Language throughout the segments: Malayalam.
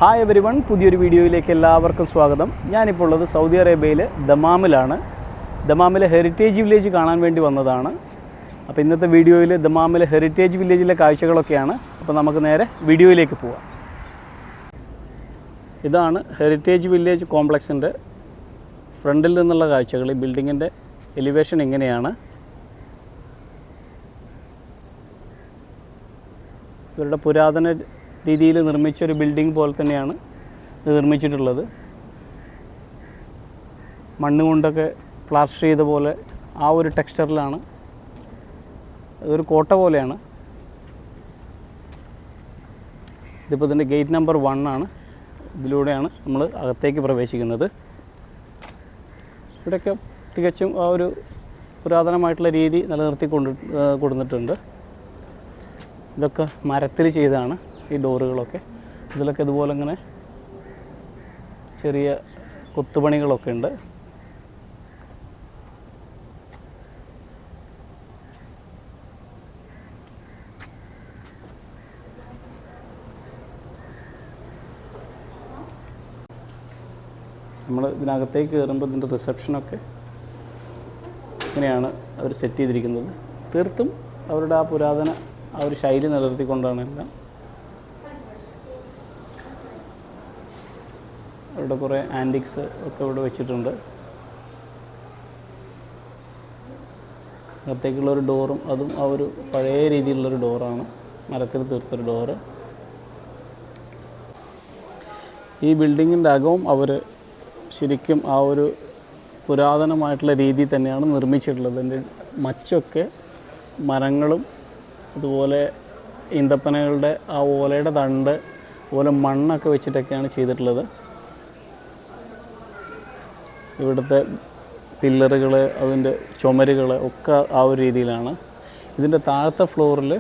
ഹായ് എവരിവൺ, പുതിയൊരു വീഡിയോയിലേക്ക് എല്ലാവർക്കും സ്വാഗതം. ഞാനിപ്പോൾ ഉള്ളത് സൗദി അറേബ്യയിലെ ദമാമിലാണ്. ദമാമിലെ ഹെറിറ്റേജ് വില്ലേജ് കാണാൻ വേണ്ടി വന്നതാണ്. അപ്പോൾ ഇന്നത്തെ വീഡിയോയിൽ ദമാമിലെ ഹെറിറ്റേജ് വില്ലേജിലെ കാഴ്ചകളൊക്കെയാണ്. അപ്പോൾ നമുക്ക് നേരെ വീഡിയോയിലേക്ക് പോവാം. ഇതാണ് ഹെറിറ്റേജ് വില്ലേജ് കോംപ്ലക്സിൻ്റെ ഫ്രണ്ടിൽ നിന്നുള്ള കാഴ്ചകൾ. ഈ ബിൽഡിങ്ങിൻ്റെ എലിവേഷൻ ഇങ്ങനെയാണ്. ഇവരുടെ പുരാതന രീതിയിൽ നിർമ്മിച്ചൊരു ബിൽഡിംഗ് പോലെ തന്നെയാണ് ഇത് നിർമ്മിച്ചിട്ടുള്ളത്. മണ്ണ് കൊണ്ടൊക്കെ പ്ലാസ്റ്റർ ചെയ്ത പോലെ ആ ഒരു ടെക്സ്ചറിലാണ്. ഇതൊരു കോട്ട പോലെയാണ്. ഇതിപ്പോൾ ഇതിൻ്റെ ഗേറ്റ് നമ്പർ 1 ആണ്. ഇതിലൂടെയാണ് നമ്മൾ അകത്തേക്ക് പ്രവേശിക്കുന്നത്. ഇവിടെയൊക്കെ തികച്ചും ആ ഒരു പുരാതനമായിട്ടുള്ള രീതി നിലനിർത്തി കൊടുത്തിട്ടുണ്ട്. ഇതൊക്കെ മരത്തിൽ ചെയ്തതാണ് ഈ ഡോറുകളൊക്കെ. ഇതിലൊക്കെ ഇതുപോലെ ഇങ്ങനെ ചെറിയ കൊത്തുപണികളൊക്കെ ഉണ്ട്. നമ്മൾ ഇതിനകത്തേക്ക് കയറുമ്പോൾ ഇതിൻ്റെ റിസപ്ഷനൊക്കെ ഇങ്ങനെയാണ് അവർ സെറ്റ് ചെയ്തിരിക്കുന്നത്. തീർത്തും അവരുടെ ആ പുരാതന ആ ഒരു ശൈലി നിലനിർത്തിക്കൊണ്ടാണ് എല്ലാം. അവിടെ കുറേ ആൻറ്റിക്സ് ഒക്കെ ഇവിടെ വെച്ചിട്ടുണ്ട്. അകത്തേക്കുള്ളൊരു ഡോറും അതും ആ ഒരു പഴയ രീതിയിലുള്ളൊരു ഡോറാണ്, മരത്തിൽ തീർത്തൊരു ഡോറ്. ഈ ബിൽഡിങ്ങിൻ്റെ അകവും അവർ ശരിക്കും ആ ഒരു പുരാതനമായിട്ടുള്ള രീതി തന്നെയാണ് നിർമ്മിച്ചിട്ടുള്ളത്. അതിൻ്റെ മച്ചൊക്കെ മരങ്ങളും അതുപോലെ ഈന്തപ്പനകളുടെ ആ ഓലയുടെ തണ്ട് അതുപോലെ മണ്ണൊക്കെ വെച്ചിട്ടൊക്കെയാണ് ചെയ്തിട്ടുള്ളത്. ഇവിടുത്തെ പില്ലറുകൾ, അതിൻ്റെ ചുമരുകൾ ഒക്കെ ആ ഒരു രീതിയിലാണ്. ഇതിൻ്റെ താഴത്തെ ഫ്ലോറിൽ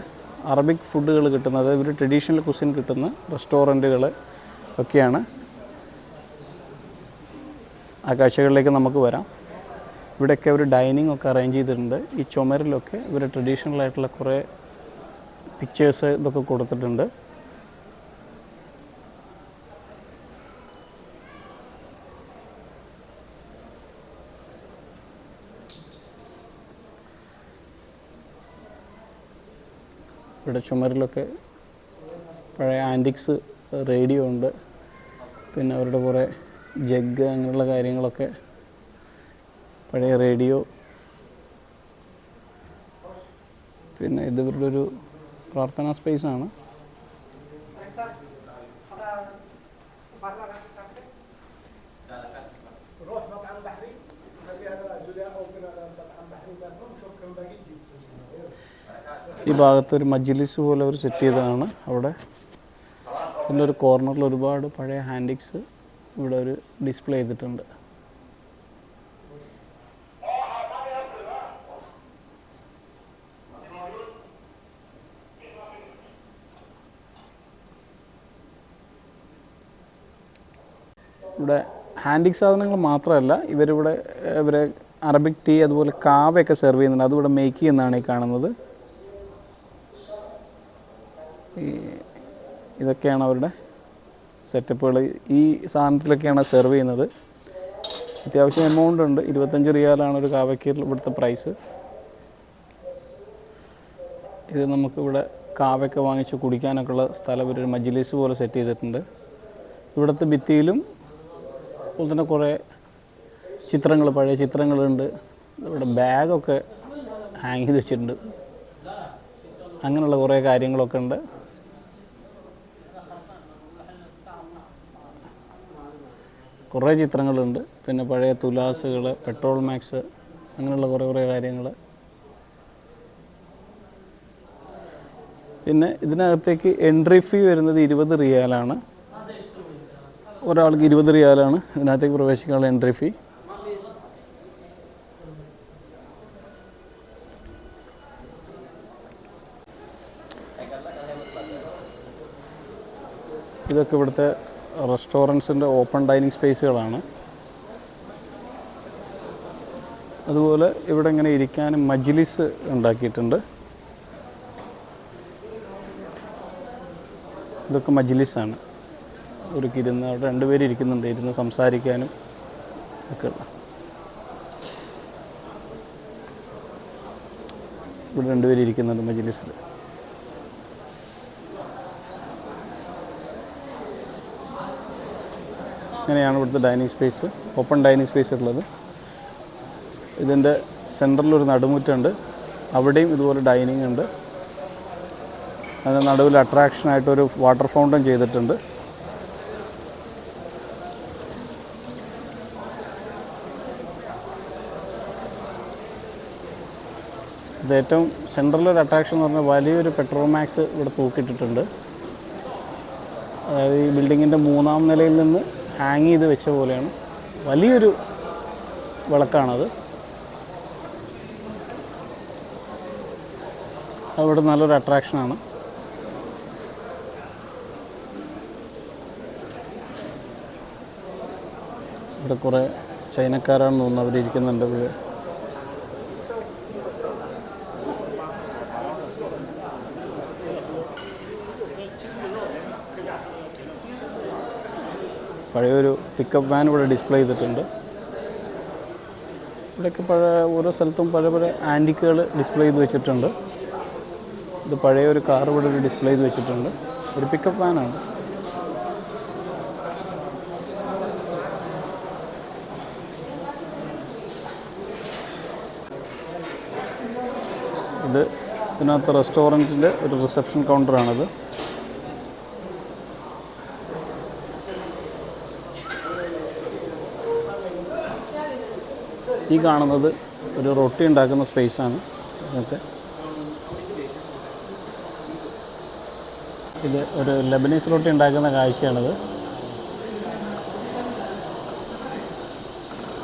അറബിക് ഫുഡുകൾ കിട്ടുന്ന, അതായത് ഒരു ട്രഡീഷണൽ കുസിൻ കിട്ടുന്ന റെസ്റ്റോറൻറ്റുകൾ ഒക്കെയാണ്. ആ കാഴ്ചകളിലേക്ക് നമുക്ക് വരാം. ഇവിടെയൊക്കെ ഒരു ഡൈനിങ് ഒക്കെ അറേഞ്ച് ചെയ്തിട്ടുണ്ട്. ഈ ചുമരിലൊക്കെ ഇവർ ട്രഡീഷണൽ ആയിട്ടുള്ള കുറേ പിക്ചേഴ്സ് ഇതൊക്കെ കൊടുത്തിട്ടുണ്ട്. ഇവിടെ ചുമരിലൊക്കെ പഴയ ആൻറ്റിക്സ് റേഡിയോ ഉണ്ട്. പിന്നെ അവരുടെ കുറേ ജഗ് അങ്ങനെയുള്ള കാര്യങ്ങളൊക്കെ, പഴയ റേഡിയോ. പിന്നെ ഇത് ഇവരുടെ ഒരു പ്രാർത്ഥനാ സ്പേസാണ്. ഈ ഭാഗത്തൊരു മജ്ലിസ് പോലെ അവർ സെറ്റ് ചെയ്തതാണ്. അവിടെ പിന്നെ ഒരു കോർണറിൽ ഒരുപാട് പഴയ ഹാൻഡിക്സ് ഇവിടെ ഒരു ഡിസ്പ്ലേ ചെയ്തിട്ടുണ്ട്. ഇവിടെ ഹാൻഡിക് സാധനങ്ങൾ മാത്രമല്ല, ഇവരെ അറബിക് ടീ അതുപോലെ കാവയൊക്കെ സെർവ് ചെയ്യുന്നുണ്ട്. അതിവിടെ മേക്ക് ചെയ്യുന്നതാണ് ഈ കാണുന്നത്. ഇതൊക്കെയാണ് അവരുടെ സെറ്റപ്പുകൾ. ഈ സാധനത്തിലൊക്കെയാണ് സെർവ് ചെയ്യുന്നത്. അത്യാവശ്യം എമൗണ്ട് ഉണ്ട്. 25 റിയാലാണ് ഒരു കാവയ്ക്ക് ഇവിടുത്തെ പ്രൈസ്. ഇത് നമുക്കിവിടെ കാവയൊക്കെ വാങ്ങിച്ച് കുടിക്കാനൊക്കെ ഉള്ള സ്ഥലം ഒരു മജ്ലിസ് പോലെ സെറ്റ് ചെയ്തിട്ടുണ്ട്. ഇവിടുത്തെ ഭിത്തിയിലും അതുപോലെ തന്നെ കുറേ ചിത്രങ്ങൾ, പഴയ ചിത്രങ്ങളുണ്ട്. ഇവിടെ ബാഗൊക്കെ ഹാങ് ചെയ്ത് വെച്ചിട്ടുണ്ട്. അങ്ങനെയുള്ള കുറേ കാര്യങ്ങളൊക്കെ ഉണ്ട്. കുറേ ചിത്രങ്ങളുണ്ട്. പിന്നെ പഴയ തുലാസുകൾ, പെട്രോൾ മാക്സ്, അങ്ങനെയുള്ള കുറേ കാര്യങ്ങൾ. പിന്നെ ഇതിനകത്തേക്ക് എൻട്രി ഫീ വരുന്നത് 20 റിയാലാണ്. ഒരാൾക്ക് 20 റിയാലാണ് ഇതിനകത്തേക്ക് പ്രവേശിക്കാനുള്ള എൻട്രി ഫീ. ഇതൊക്കെ ഇവിടുത്തെ റെസ്റ്റോറൻറ്റ്സിൻ്റെ ഓപ്പൺ ഡൈനിങ് സ്പേസുകളാണ്. അതുപോലെ ഇവിടെ ഇങ്ങനെ ഇരിക്കാനും മജ്ലിസ് ഉണ്ടാക്കിയിട്ടുണ്ട്. ഇതൊക്കെ മജ്ലിസാണ്. ഒരുക്കിയിരുന്ന് അവിടെ രണ്ടുപേരും ഇരിക്കുന്നുണ്ട്, ഇരുന്ന് സംസാരിക്കാനും ഒക്കെ. ഇവിടെ രണ്ടുപേരും ഇരിക്കുന്നുണ്ട് മജ്‌ലിസിൽ. ഇങ്ങനെയാണ് ഇവിടുത്തെ dining space, open dining space ഉള്ളത്. ഇതിൻ്റെ സെൻറ്ററിലൊരു നടുമുറ്റുണ്ട്, അവിടെയും ഇതുപോലെ ഡൈനിങ് ഉണ്ട്. അതിന് നടുവിൽ അട്രാക്ഷനായിട്ടൊരു വാട്ടർ ഫൗണ്ടൻ ചെയ്തിട്ടുണ്ട്. ഇത് ഏറ്റവും സെൻട്രലൊരു അട്രാക്ഷൻ എന്ന് പറഞ്ഞാൽ വലിയൊരു പെട്രോമാക്സ് ഇവിടെ തൂക്കിയിട്ടിട്ടുണ്ട്. അതായത് ഈ ബിൽഡിങ്ങിൻ്റെ 3-ാം നിലയിൽ നിന്ന് ഹാങ് ചെയ്ത് വെച്ച പോലെയാണ്. വലിയൊരു വിളക്കാണത്. അതിവിടെ നല്ലൊരു അട്രാക്ഷനാണ്. ഇവിടെ കുറേ ചൈനക്കാരാണെന്ന് തോന്നുന്നു, അവരിയ്ക്കുന്നുണ്ട്. പഴയൊരു പിക്കപ്പ് വാൻ ഇവിടെ ഡിസ്പ്ലേ ചെയ്തിട്ടുണ്ട്. ഇവിടെയൊക്കെ ഓരോ സ്ഥലത്തും പല ആൻറ്റിക്കുകൾ ഡിസ്പ്ലേ ചെയ്ത് വെച്ചിട്ടുണ്ട്. ഇത് പഴയൊരു കാർ ഇവിടെ ഒരു ഡിസ്പ്ലേ ചെയ്ത് വെച്ചിട്ടുണ്ട്. ഒരു പിക്കപ്പ് വാനാണ്. ഇതിനകത്ത് റെസ്റ്റോറൻറ്റിൻ്റെ ഒരു റിസപ്ഷൻ കൗണ്ടറാണിത്. ഈ കാണുന്നത് ഒരു റൊട്ടി ഉണ്ടാക്കുന്ന സ്പേസാണ്. ഇതിനകത്ത് ഇത് ഒരു ലെബനീസ് റൊട്ടി ഉണ്ടാക്കുന്ന കാഴ്ചയാണിത്.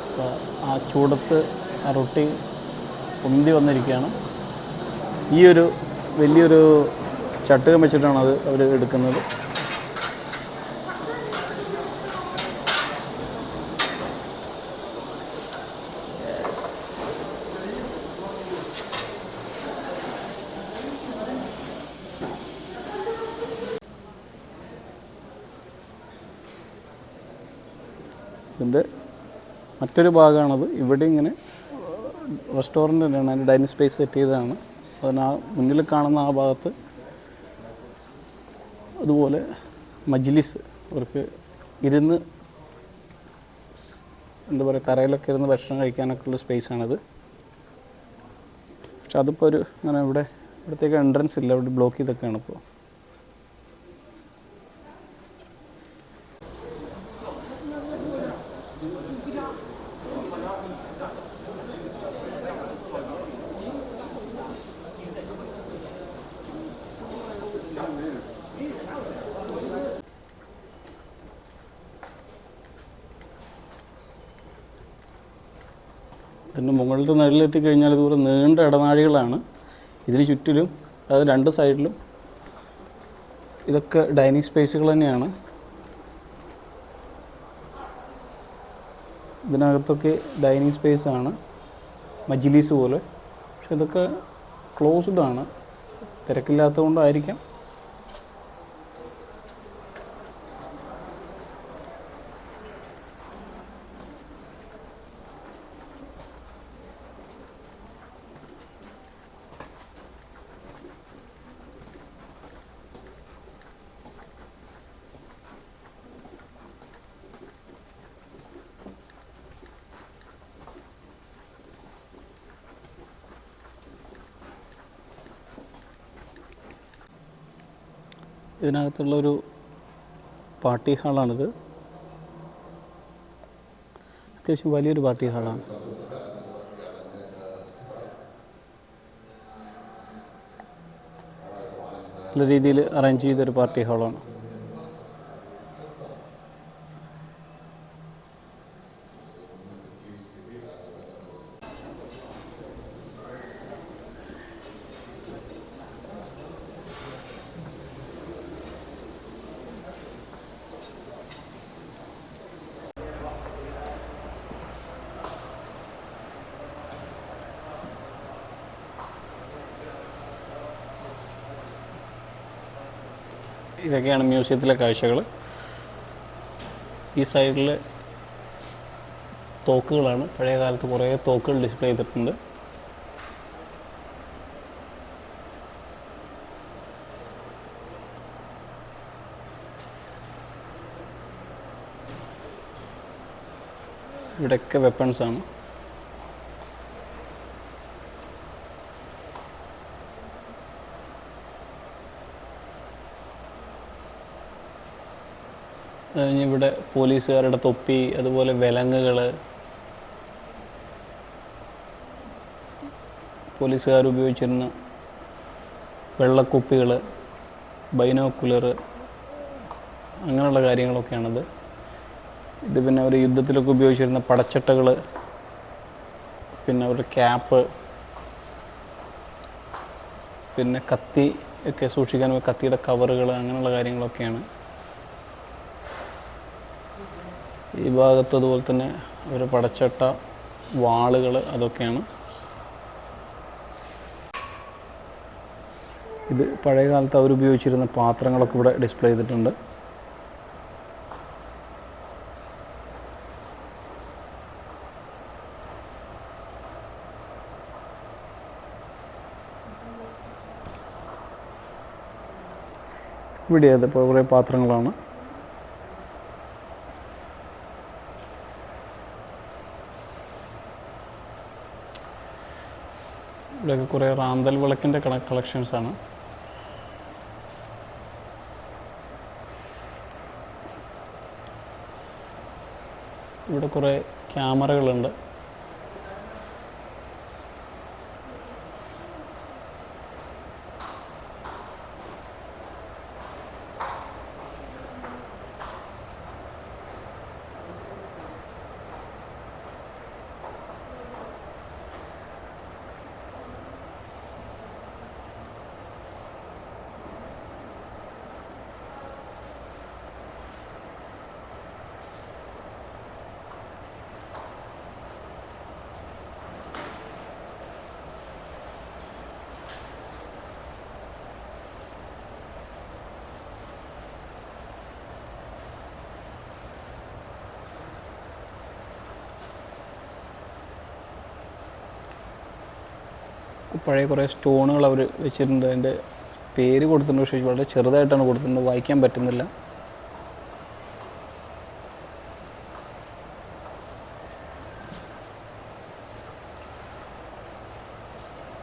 അപ്പോൾ ആ ചൂടത്ത് ആ റൊട്ടി പൊന്തി വന്നിരിക്കുകയാണ്. ഈ ഒരു വലിയൊരു ചട്ടുകം വെച്ചിട്ടാണ് അത് അവർ എടുക്കുന്നത്. ഇതിൻ്റെ മറ്റൊരു ഭാഗമാണത്. ഇവിടെ ഇങ്ങനെ റെസ്റ്റോറൻ്റ് തന്നെയാണ്, അതിന് ഡൈനിങ് സ്പേസ് സെറ്റ് ചെയ്തതാണ്. അതിന് ആ മുന്നിൽ കാണുന്ന ആ ഭാഗത്ത് അതുപോലെ മജ്‌ലിസ്, അവർക്ക് ഇരുന്ന് എന്താ പറയുക, തറയിലൊക്കെ ഇരുന്ന് ഭക്ഷണം കഴിക്കാനൊക്കെ ഉള്ള സ്പേസാണിത്. പക്ഷെ അതിപ്പോൾ അങ്ങനെ ഇവിടത്തേക്ക് എൻട്രൻസ് ഇല്ല, ഇവിടെ ബ്ലോക്ക് ചെയ്തൊക്കെയാണ് ഇപ്പോൾ. ഇതിൻ്റെ മുകളിലത്തെ നിഴലിലെത്തി കഴിഞ്ഞാൽ ഇതുപോലെ നീണ്ട ഇടനാഴികളാണ്. ഇതിന് ചുറ്റിലും, അത് രണ്ട് സൈഡിലും ഇതൊക്കെ ഡൈനിങ് സ്പേസുകൾ തന്നെയാണ്. ഇതിനകത്തൊക്കെ ഡൈനിങ് സ്പേസാണ്, മജ്‌ലിസ് പോലെ. പക്ഷെ ഇതൊക്കെ ക്ലോസ്ഡ് ആണ്, തിരക്കില്ലാത്തത് കൊണ്ടായിരിക്കാം. ഇതിനകത്തുള്ളൊരു പാർട്ടി ഹാളാണിത്. അത്യാവശ്യം വലിയൊരു പാർട്ടി ഹാളാണ്. നല്ല രീതിയിൽ അറേഞ്ച് ചെയ്തൊരു പാർട്ടി ഹാളാണ്. ഇതൊക്കെയാണ് മ്യൂസിയത്തിലെ കാഴ്ചകൾ. ഈ സൈഡിൽ തോക്കുകളാണ്. പഴയ കാലത്ത് കുറേ തോക്കുകൾ ഡിസ്പ്ലേ ചെയ്തിട്ടുണ്ട്. ഇവിടെയൊക്കെ വെപ്പൺസാണ്. ഇവിടെ പോലീസുകാരുടെ തൊപ്പി, അതുപോലെ വിലങ്ങുകൾ, പോലീസുകാർ ഉപയോഗിച്ചിരുന്ന വെള്ളക്കുപ്പികൾ, ബൈനോക്കുലർ, അങ്ങനെയുള്ള കാര്യങ്ങളൊക്കെയാണിത്. ഇത് പിന്നെ അവർ യുദ്ധത്തിലൊക്കെ ഉപയോഗിച്ചിരുന്ന പടച്ചട്ടകൾ, പിന്നെ അവരുടെ ക്യാപ്പ്, പിന്നെ കത്തി ഒക്കെ സൂക്ഷിക്കാൻ കത്തിയുടെ കവറുകൾ, അങ്ങനെയുള്ള കാര്യങ്ങളൊക്കെയാണ്. ഈ ഭാഗത്ത് അതുപോലെ തന്നെ ഒരു പടച്ചട്ട, വാളുകൾ, അതൊക്കെയാണ്. ഇത് പഴയ കാലത്ത് അവർ ഉപയോഗിച്ചിരുന്ന പാത്രങ്ങളൊക്കെ ഇവിടെ ഡിസ്പ്ലേ ചെയ്തിട്ടുണ്ട്. ഇവിടെ അതിപ്പോൾ കുറേ പാത്രങ്ങളാണ്. ഇവിടെയൊക്കെ കുറേ റാന്തൽ വിളക്കിൻ്റെ കളക്ഷൻസാണ്. ഇവിടെ കുറേ ക്യാമറകളുണ്ട്. പഴയ കുറേ സ്റ്റോണുകൾ അവർ വെച്ചിട്ടുണ്ട്. അതിൻ്റെ പേര് കൊടുത്തിട്ടുണ്ട്, പക്ഷേ വളരെ ചെറുതായിട്ടാണ് കൊടുത്തിട്ടുണ്ട്, വായിക്കാൻ പറ്റുന്നില്ല.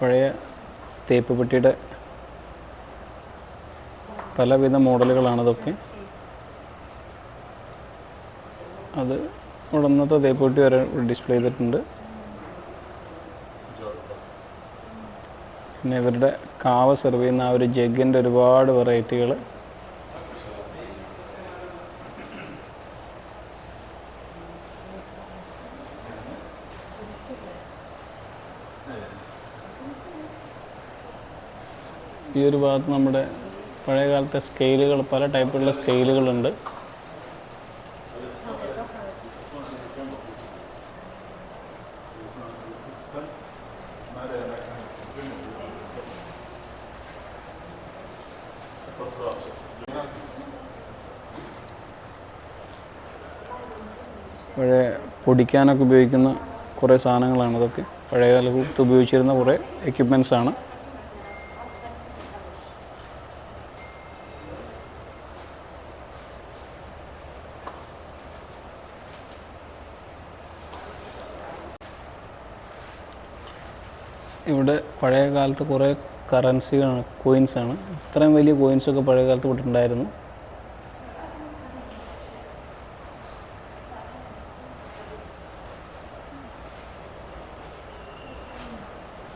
പഴയ തേപ്പ് പെട്ടിയുടെ പലവിധ മോഡലുകളാണതൊക്കെ. അത് ഉടനത്തെ തേപ്പ് പെട്ടി വരെ ഡിസ്പ്ലേ ചെയ്തിട്ടുണ്ട്. പിന്നെ ഇവരുടെ കാവ സെർവ് ചെയ്യുന്ന ആ ഒരു ജഗ്ഗിൻ്റെ ഒരുപാട് വെറൈറ്റികൾ. ഈ ഒരു ഭാഗത്ത് നമ്മുടെ പഴയ കാലത്തെ സ്കെയിലുകൾ, പല ടൈപ്പിലുള്ള സ്കെയിലുകളുണ്ട്. പഴയ പൊടിക്കാനൊക്കെ ഉപയോഗിക്കുന്ന കുറേ സാധനങ്ങളാണ് ഇതൊക്കെ. പഴയകാലത്ത് ഉപയോഗിച്ചിരുന്ന കുറേ എക്യുപ്മെൻറ്റ്സാണ്. ഇവിടെ പഴയ കാലത്ത് കുറേ കറൻസികളാണ്, കോയിൻസാണ്. ഇത്രയും വലിയ കോയിൻസൊക്കെ പഴയ കാലത്ത് ഇവിടെ ഉണ്ടായിരുന്നു.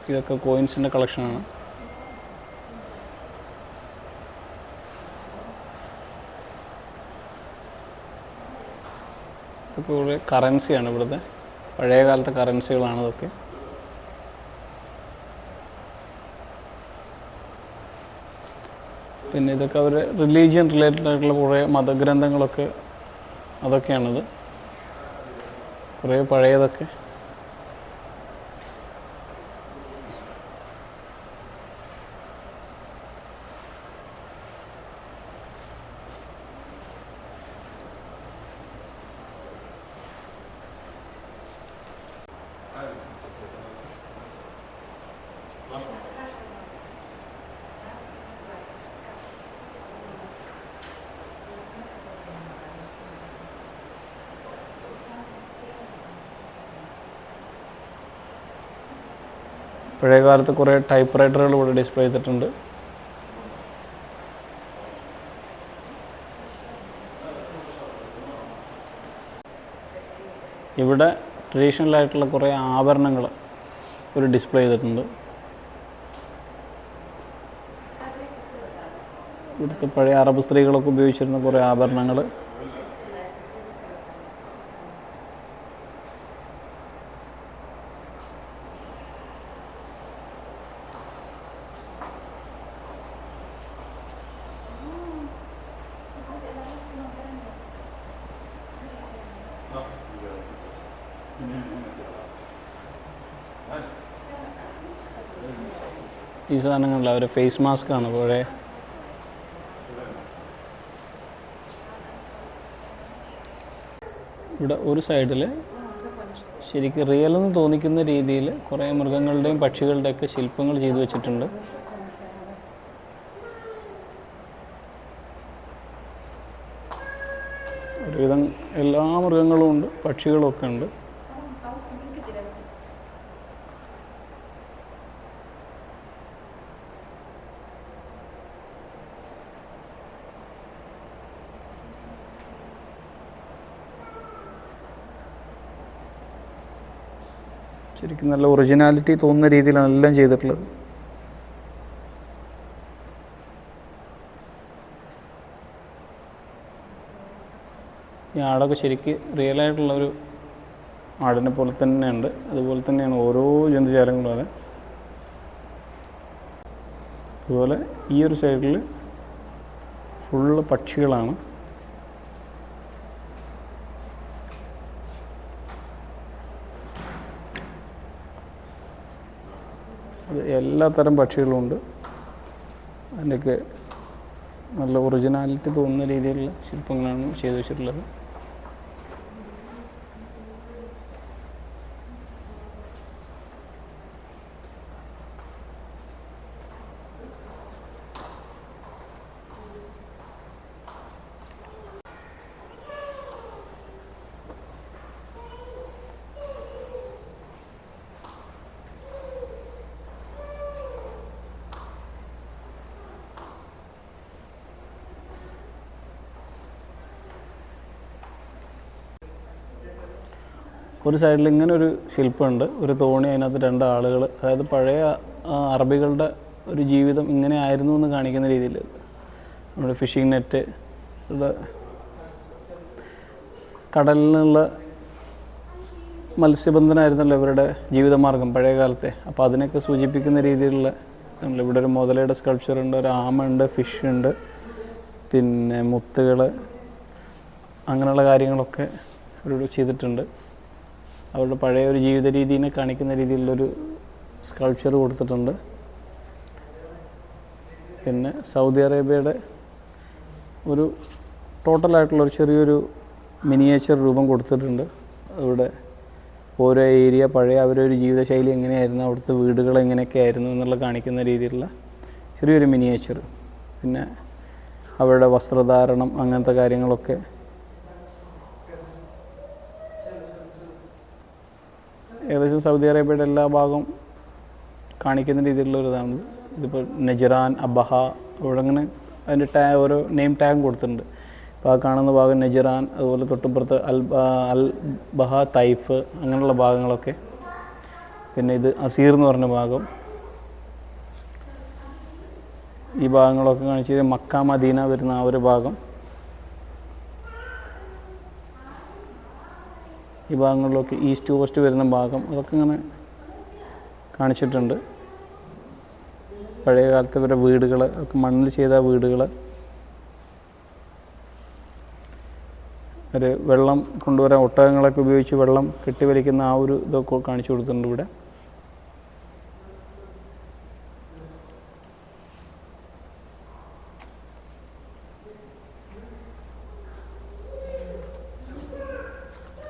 ഇതൊക്കെ കോയിൻസിൻ്റെ കളക്ഷനാണ്. ഇതൊക്കെ കുറേ കറൻസിയാണ്, ഇവിടുത്തെ പഴയ കാലത്തെ കറൻസികളാണ് ഇതൊക്കെ. പിന്നെ ഇതൊക്കെ അവർ റിലീജിയൻ റിലേറ്റഡ് ആയിട്ടുള്ള കുറേ മതഗ്രന്ഥങ്ങളൊക്കെ, അതൊക്കെയാണിത്. കുറേ പഴയതൊക്കെ. പഴയ കാലത്ത് കുറേ ടൈപ്പ് റൈറ്ററുകൾ ഇവിടെ ഡിസ്പ്ലേ ചെയ്തിട്ടുണ്ട്. ഇവിടെ ട്രഡീഷണൽ ആയിട്ടുള്ള കുറേ ആഭരണങ്ങൾ ഒരു ഡിസ്പ്ലേ ചെയ്തിട്ടുണ്ട്. ഇവിടുത്തെ പഴയ അറബ് സ്ത്രീകളൊക്കെ ഉപയോഗിച്ചിരുന്ന കുറേ ആഭരണങ്ങൾ. ഈ സാധനങ്ങളില്ല, ഒരു ഫേസ് മാസ്ക് ആണ് പഴയ. ഇവിടെ ഒരു സൈഡിൽ ശരിക്കും റിയലെന്ന് തോന്നിക്കുന്ന രീതിയിൽ കുറേ മൃഗങ്ങളുടെയും പക്ഷികളുടെയൊക്കെ ശില്പങ്ങൾ ചെയ്തു വെച്ചിട്ടുണ്ട്. ഒരുവിധം എല്ലാ മൃഗങ്ങളും ഉണ്ട്, പക്ഷികളും ഒക്കെ ഉണ്ട്. ശരിക്കും നല്ല ഒറിജിനാലിറ്റി തോന്നുന്ന രീതിയിലാണ് എല്ലാം ചെയ്തിട്ടുള്ളത്. ഈ ആടൊക്കെ ശരിക്കും റിയലായിട്ടുള്ളൊരു ആടിനെ പോലെ തന്നെയുണ്ട്. അതുപോലെ തന്നെയാണ് ഓരോ ജന്തുജാലങ്ങളും. അതെ, അതുപോലെ ഈ ഒരു സൈഡിൽ ഫുള്ള് പക്ഷികളാണ്. അത് എല്ലാ തരം പക്ഷികളുമുണ്ട്. അതിൻ്റെയൊക്കെ നല്ല ഒറിജിനാലിറ്റി തോന്നുന്ന രീതിയിലുള്ള ശില്പങ്ങളാണ് ചെയ്തു വെച്ചിട്ടുള്ളത്. ഒരു സൈഡിൽ ഇങ്ങനെ ഒരു ശില്പമുണ്ട്, ഒരു തോണി, അതിനകത്ത് രണ്ട് ആളുകൾ. അതായത് പഴയ അറബികളുടെ ഒരു ജീവിതം ഇങ്ങനെ ആയിരുന്നു എന്ന് കാണിക്കുന്ന രീതിയിൽ. നമ്മുടെ ഫിഷിംഗ് നെറ്റ്, കടലിൽ നിന്നുള്ള മത്സ്യബന്ധനമായിരുന്നല്ലോ ഇവരുടെ ജീവിതമാർഗം പഴയ കാലത്തെ. അപ്പോൾ അതിനൊക്കെ സൂചിപ്പിക്കുന്ന രീതിയിലുള്ള ഇവിടെ ഒരു മുതലയുടെ സ്കൾപ്ചർ ഉണ്ട്, ഒരു ആമ ഉണ്ട്, ഫിഷ് ഉണ്ട്, പിന്നെ മുത്തുകൾ, അങ്ങനെയുള്ള കാര്യങ്ങളൊക്കെ ഇവിടെ ചെയ്തിട്ടുണ്ട്. അവരുടെ പഴയ ഒരു ജീവിത രീതിയെ കാണിക്കുന്ന രീതിയിലുള്ളൊരു സ്കൾപ്ചർ കൊടുത്തിട്ടുണ്ട്. പിന്നെ സൗദി അറേബ്യയുടെ ഒരു ടോട്ടലായിട്ടുള്ളൊരു ചെറിയൊരു മിനിയേച്ചർ രൂപം കൊടുത്തിട്ടുണ്ട്. അവിടെ ഓരോ ഏരിയ പഴയ അവരുടെ ഒരു ജീവിതശൈലി എങ്ങനെയായിരുന്നു, അവിടുത്തെ വീടുകൾ എങ്ങനെയൊക്കെ ആയിരുന്നു എന്നുള്ള കാണിക്കുന്ന രീതിയിലുള്ള ചെറിയൊരു മിനിയേച്ചർ. പിന്നെ അവരുടെ വസ്ത്രധാരണം, അങ്ങനത്തെ കാര്യങ്ങളൊക്കെ ഏകദേശം സൗദി അറേബ്യയുടെ എല്ലാ ഭാഗവും കാണിക്കുന്ന രീതിയിലുള്ളൊരിതാണ്. ഇതിപ്പോൾ നെജ്റാൻ, അബഹ, അവിടെ അങ്ങനെ അതിൻ്റെ ഓരോ നെയിം ടാഗ് കൊടുത്തിട്ടുണ്ട്. അപ്പോൾ ആ കാണുന്ന ഭാഗം നെജ്റാൻ, അതുപോലെ തൊട്ടുപുറത്ത് അൽ ബഹ, തൈഫ്, അങ്ങനെയുള്ള ഭാഗങ്ങളൊക്കെ. പിന്നെ ഇത് അസീർ എന്ന് പറഞ്ഞ ഭാഗം. ഈ ഭാഗങ്ങളൊക്കെ കാണിച്ച് മക്ക, മദീന വരുന്ന ആ ഒരു ഭാഗം. ഈ ഭാഗങ്ങളിലൊക്കെ ഈസ്റ്റ് വെസ്റ്റ് വരുന്ന ഭാഗം, അതൊക്കെ ഇങ്ങനെ കാണിച്ചിട്ടുണ്ട്. പഴയ കാലത്തെ ഇവരുടെ വീടുകൾ ഒക്കെ മണ്ണിൽ ചെയ്ത വീടുകൾ. ഒരു വെള്ളം കൊണ്ടുവരാൻ ഒട്ടകങ്ങളൊക്കെ ഉപയോഗിച്ച് വെള്ളം കെട്ടിവലിക്കുന്ന ആ ഒരു ഇതൊക്കെ കാണിച്ചു കൊടുത്തിട്ടുണ്ട് ഇവിടെ.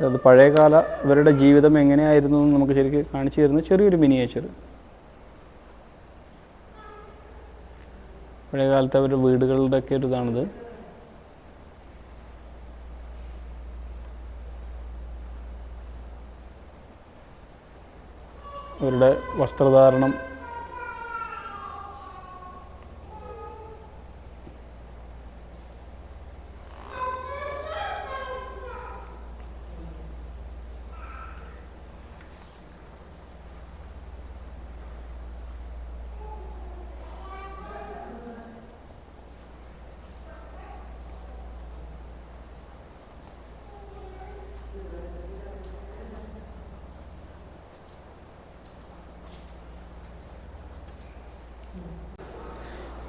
അത് പഴയകാല ഇവരുടെ ജീവിതം എങ്ങനെയായിരുന്നു എന്ന് നമുക്ക് ശരിക്കും കാണിച്ചു തരുന്ന ചെറിയൊരു മിനിയേച്ചർ. പഴയകാലത്തെ അവരുടെ വീടുകളുടെ ഒക്കെ ഒരു ഇതാണിത്. അവരുടെ വസ്ത്രധാരണം,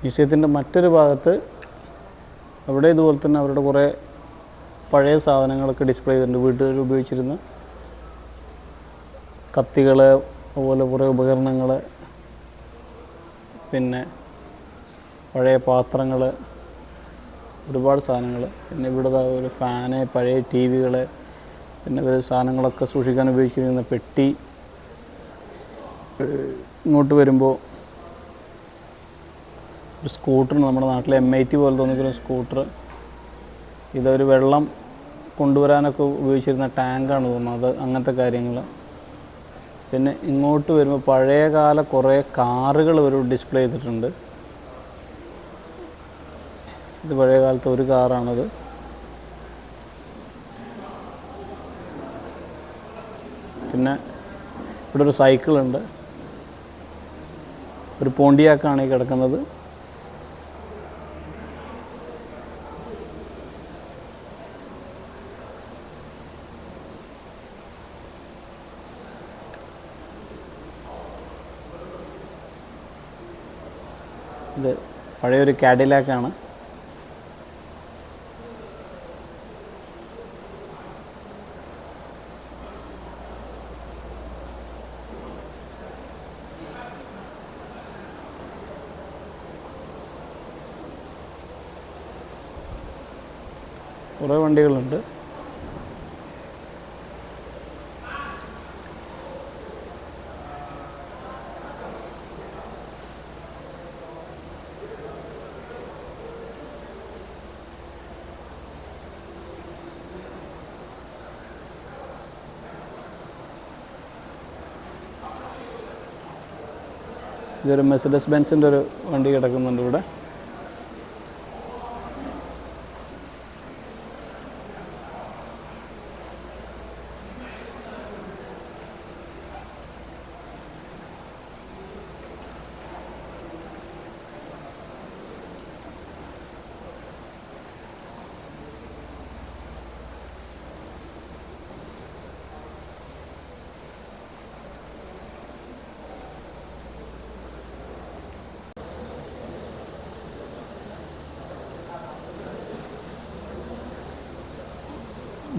മ്യൂസിയത്തിൻ്റെ മറ്റൊരു ഭാഗത്ത് അവിടെ ഇതുപോലെ തന്നെ അവരുടെ കുറേ പഴയ സാധനങ്ങളൊക്കെ ഡിസ്പ്ലേ ചെയ്തിട്ടുണ്ട്. വീട്ടുകാർ ഉപയോഗിച്ചിരുന്ന കത്തികൾ, അതുപോലെ കുറേ ഉപകരണങ്ങൾ, പിന്നെ പഴയ പാത്രങ്ങൾ, ഒരുപാട് സാധനങ്ങൾ. പിന്നെ ഇവിടെ ഒരു ഫാന്, പഴയ ടി വികൾ, പിന്നെ ഇവർ സാധനങ്ങളൊക്കെ സൂക്ഷിക്കാൻ ഉപയോഗിച്ചിരുന്ന പെട്ടി. ഇങ്ങോട്ട് വരുമ്പോൾ ഒരു സ്കൂട്ടർ, നമ്മുടെ നാട്ടിലെ MIT പോലെ തോന്നിക്കുന്ന സ്കൂട്ടർ. ഇതൊരു വെള്ളം കൊണ്ടുവരാനൊക്കെ ഉപയോഗിച്ചിരുന്ന ടാങ്കാണ് തോന്നുന്നത്, അത് അങ്ങനത്തെ കാര്യങ്ങൾ. പിന്നെ ഇങ്ങോട്ട് വരുമ്പോൾ പഴയകാല കുറേ കാറുകൾ ഇവർ ഡിസ്പ്ലേ ചെയ്തിട്ടുണ്ട്. ഇത് പഴയ കാലത്തെ ഒരു കാറാണത്. പിന്നെ ഇവിടെ ഒരു സൈക്കിളുണ്ട്. ഒരു പോണ്ടിയാക്കാണ് ഈ കിടക്കുന്നത്. ഇത് പഴയൊരു കാഡിലാക്കാണ്. കുറേ വണ്ടികളുണ്ട്. ഇതൊരു മെഴ്സിഡസ് ബെൻസിൻ്റെ ഒരു വണ്ടി കിടക്കുന്നുണ്ട് ഇവിടെ.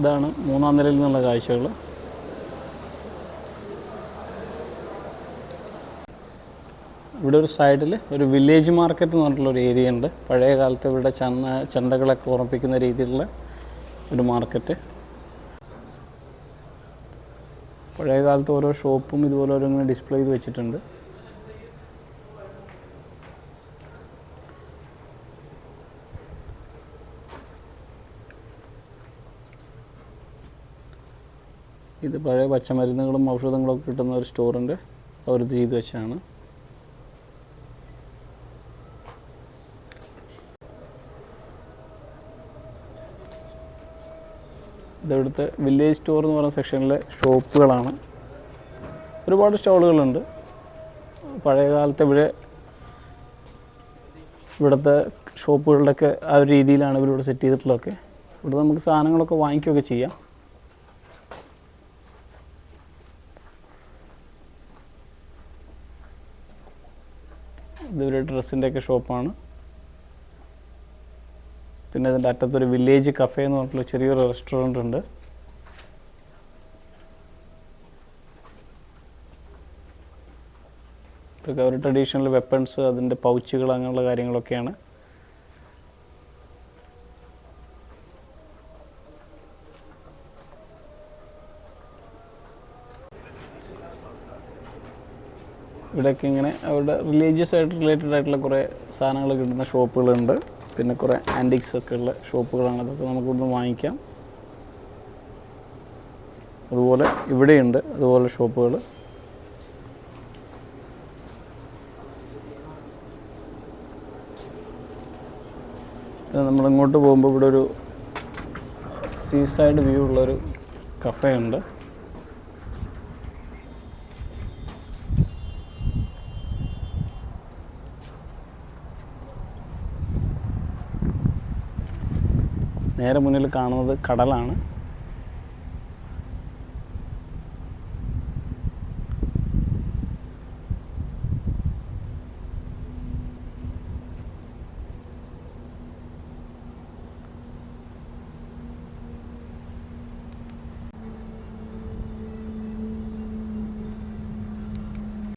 ഇതാണ് മൂന്നാം നിലയിൽ നിന്നുള്ള കാഴ്ചകൾ. ഇവിടെ ഒരു സൈഡിൽ ഒരു വില്ലേജ് മാർക്കറ്റ് എന്ന് പറഞ്ഞിട്ടുള്ളൊരു ഏരിയ ഉണ്ട്. പഴയ കാലത്ത് ഇവിടെ ചന്തകളൊക്കെ ഓർമ്മിപ്പിക്കുന്ന രീതിയിലുള്ള ഒരു മാർക്കറ്റ്. പഴയ കാലത്ത് ഓരോ ഷോപ്പും ഇതുപോലെ ഓരോങ്ങനെ ഡിസ്പ്ലേ ചെയ്ത് വെച്ചിട്ടുണ്ട്. ഇത് പഴയ പച്ചമരുന്നുകളും ഔഷധങ്ങളൊക്കെ കിട്ടുന്ന ഒരു സ്റ്റോറിൻ്റെ അവരിത് ചെയ്ത് വെച്ചാണ്. ഇവിടുത്തെ വില്ലേജ് സ്റ്റോർ എന്ന് പറയുന്ന സെക്ഷനിലെ ഷോപ്പുകളാണ്. ഒരുപാട് സ്റ്റോളുകളുണ്ട്. പഴയ കാലത്ത് ഇവിടുത്തെ ഷോപ്പുകളുടെയൊക്കെ ആ ഒരു രീതിയിലാണ് ഇവരിവിടെ സെറ്റ് ചെയ്തിട്ടുള്ളതൊക്കെ. ഇവിടെ നമുക്ക് സാധനങ്ങളൊക്കെ വാങ്ങിക്കുകയൊക്കെ ചെയ്യാം. ഇതൊരു ഡ്രസ്സിൻ്റെയൊക്കെ ഷോപ്പാണ്. പിന്നെ ഇതിൻ്റെ അറ്റത്തൊരു വില്ലേജ് കഫേ എന്ന് പറഞ്ഞിട്ടുള്ള ചെറിയൊരു റെസ്റ്റോറൻ്റ് ഉണ്ട്. ഇതൊക്കെ ഒരു ട്രഡീഷണൽ വെപ്പൺസ്, അതിൻ്റെ പൗച്ചുകൾ, അങ്ങനെയുള്ള കാര്യങ്ങളൊക്കെയാണ്. ഇവിടെയൊക്കെ ഇങ്ങനെ അവരുടെ റിലീജിയസ് ആയിട്ട് റിലേറ്റഡ് ആയിട്ടുള്ള കുറേ സാധനങ്ങൾ കിട്ടുന്ന ഷോപ്പുകളുണ്ട്. പിന്നെ കുറേ ആൻറ്റിക്സ് ഒക്കെ ഉള്ള ഷോപ്പുകളാണ്. അതൊക്കെ നമുക്ക് ഇവിടുന്ന് വാങ്ങിക്കാം. അതുപോലെ ഇവിടെയുണ്ട് അതുപോലെ ഷോപ്പുകൾ. നമ്മളിങ്ങോട്ട് പോകുമ്പോൾ ഇവിടെ ഒരു സീ സൈഡ് വ്യൂ ഉള്ളൊരു കഫേ ഉണ്ട്. നേരെ മുന്നിൽ കാണുന്നത് കടലാണ്.